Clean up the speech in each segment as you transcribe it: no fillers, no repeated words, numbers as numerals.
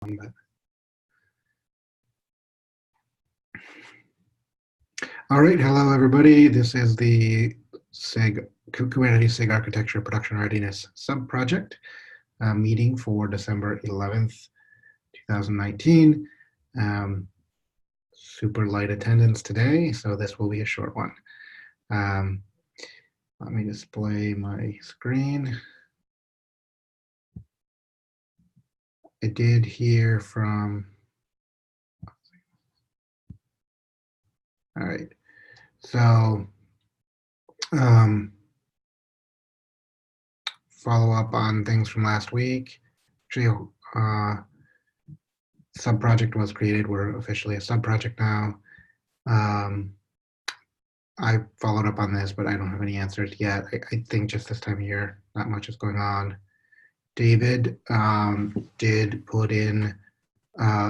But all right, hello everybody. This is the SIG Kubernetes SIG Architecture Production Readiness Sub-Project meeting for December 11th, 2019. Super light attendance today, so this will be a short one. Let me display my screen. I did hear from, all right, so follow up on things from last week. Actually, sub-project was created. We're officially a sub-project now. I followed up on this, but I don't have any answers yet. I think just this time of year, not much is going on. David did put in,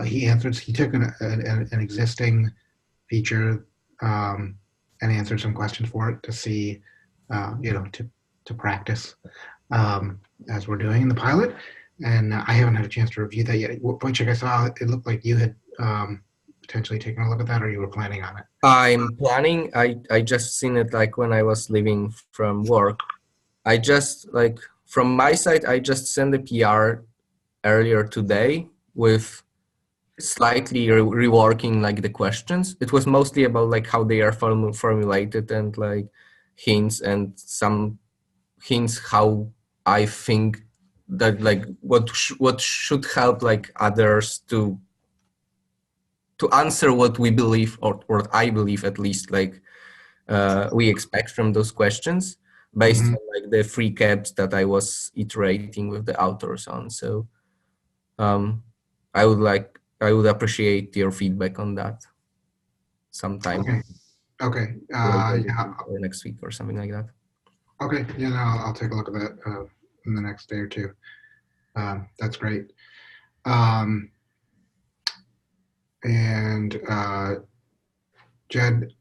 he took an existing feature and answered some questions for it to see, to practice as we're doing in the pilot. And I haven't had a chance to review that yet. Wojciech, I saw it looked like you had potentially taken a look at that, or you were planning on it. I'm planning. I just seen it like when I was leaving from work. I just from my side, I just sent a PR earlier today with slightly reworking like the questions. It was mostly about like how they are formulated and like hints and some hints how I think that like what should help like others to answer what we believe or what I believe at least like we expect from those questions based on like the free caps that I was iterating with the authors on. So I would appreciate your feedback on that sometime. Okay. Yeah. Or next week or something like that. Okay. Yeah, no, I'll take a look at that in the next day or two. That's great. And Jed,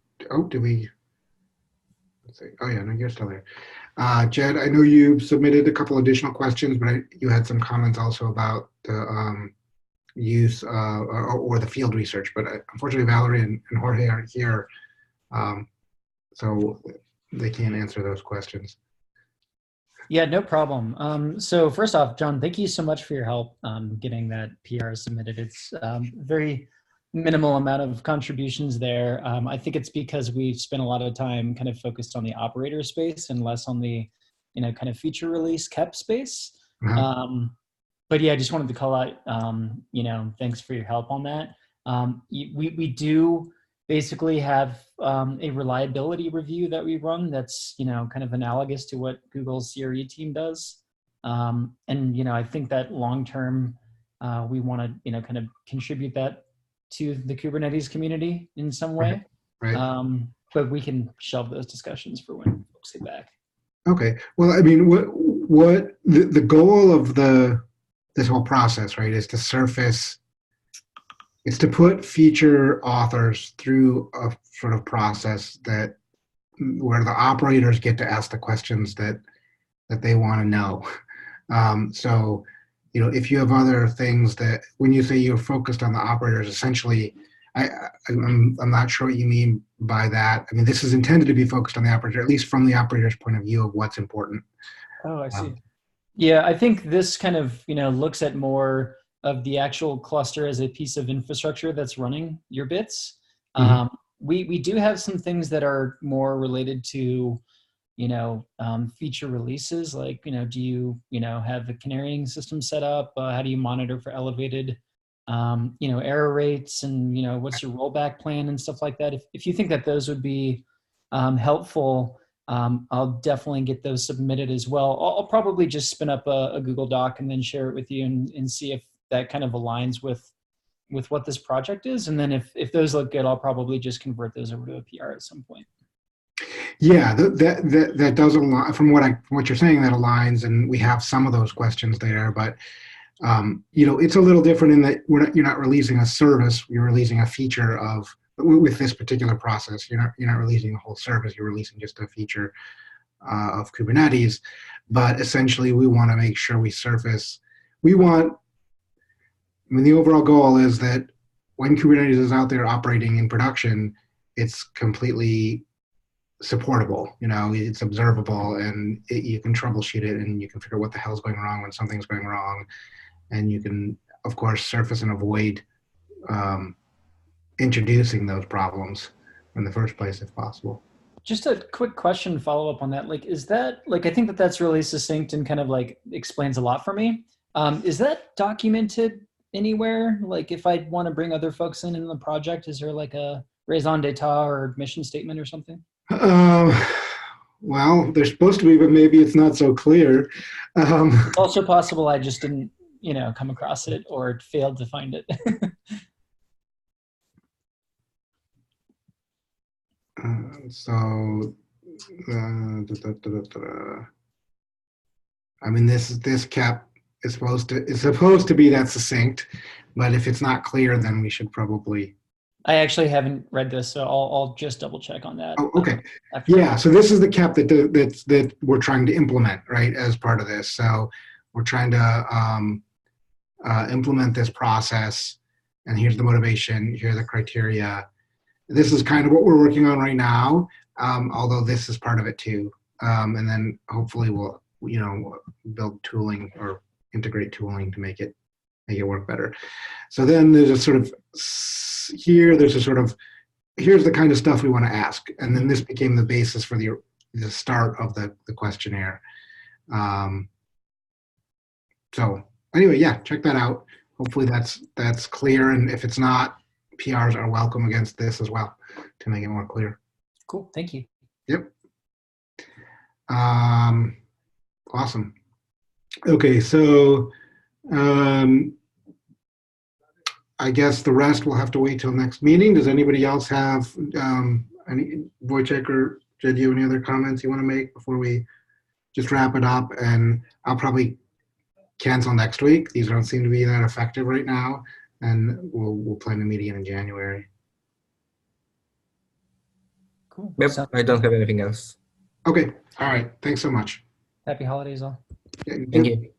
let's see. Oh yeah, no, you're still there. Jed, I know you submitted a couple additional questions, but you had some comments also about the use or the field research, but unfortunately Valerie and Jorge aren't here, so they can't answer those questions. Yeah, no problem. So first off, John, thank you so much for your help getting that PR submitted. It's very minimal amount of contributions there. I think it's because we've spent a lot of time kind of focused on the operator space and less on the, kind of feature release KEP space. But yeah, I just wanted to call out, thanks for your help on that. We do basically have a reliability review that we run that's, kind of analogous to what Google's CRE team does. And, I think that long-term, we want to, kind of contribute that to the Kubernetes community in some way. Right. But we can shelve those discussions for when folks get back. Okay. Well, I mean, what the goal of this whole process, right, is to surface, is to put feature authors through a sort of process where the operators get to ask the questions that they want to know. So, if you have other things that, when you say you're focused on the operators, essentially, I'm not sure what you mean by that. I mean, this is intended to be focused on the operator, at least from the operator's point of view of what's important. Oh, I see. Yeah, I think this kind of, looks at more of the actual cluster as a piece of infrastructure that's running your bits. We do have some things that are more related to, feature releases, like, do you, have the canarying system set up? How do you monitor for elevated, error rates, and, what's your rollback plan and stuff like that? If you think that those would be helpful, I'll definitely get those submitted as well. I'll probably just spin up a Google Doc and then share it with you and see if that kind of aligns with what this project is. And then if those look good, I'll probably just convert those over to a PR at some point. Yeah, that does align from what you're saying. That aligns, and we have some of those questions there. But it's a little different in that you're not releasing a service. You're releasing a feature with this particular process. You're not releasing a whole service. You're releasing just a feature of Kubernetes. But essentially, we want to make sure we surface. We want I mean, the overall goal is that when Kubernetes is out there operating in production, it's completely supportable. It's observable, and you can troubleshoot it, and you can figure out what the hell's going wrong when something's going wrong, and you can, of course, surface and avoid introducing those problems in the first place if possible. Just a quick question follow up on that. Like, is that like, I think that that's really succinct and kind of like explains a lot for me. Is that documented anywhere? Like if I want to bring other folks in the project, is there like a raison d'etat or mission statement or something? Well, there's supposed to be, but maybe it's not so clear. It's also possible I just didn't, come across it or failed to find it. I mean, this cap is supposed to be that succinct, but if it's not clear, then we should probably. I actually haven't read this, so I'll just double check on that. Oh, okay. Yeah. So this is the cap that we're trying to implement, right, as part of this. So we're trying to implement this process, and here's the motivation. Here are the criteria. This is kind of what we're working on right now, although this is part of it too. And then hopefully we'll, build tooling or integrate tooling to make it work better. So then there's a sort of here's the kind of stuff we want to ask. And then this became the basis for the start of the questionnaire. So anyway, yeah, check that out. Hopefully that's clear. And if it's not, PRs are welcome against this as well to make it more clear. Cool. Thank you. Yep. Awesome. Okay, so I guess the rest will have to wait till next meeting. Does anybody else have any, Wojciech or Jed, do you have any other comments you want to make before we just wrap it up? And I'll probably cancel next week. These don't seem to be that effective right now. And we'll plan a meeting in January. Cool. Yep, I don't have anything else. Okay. All right. Thanks so much. Happy holidays all. Yeah, Thank you.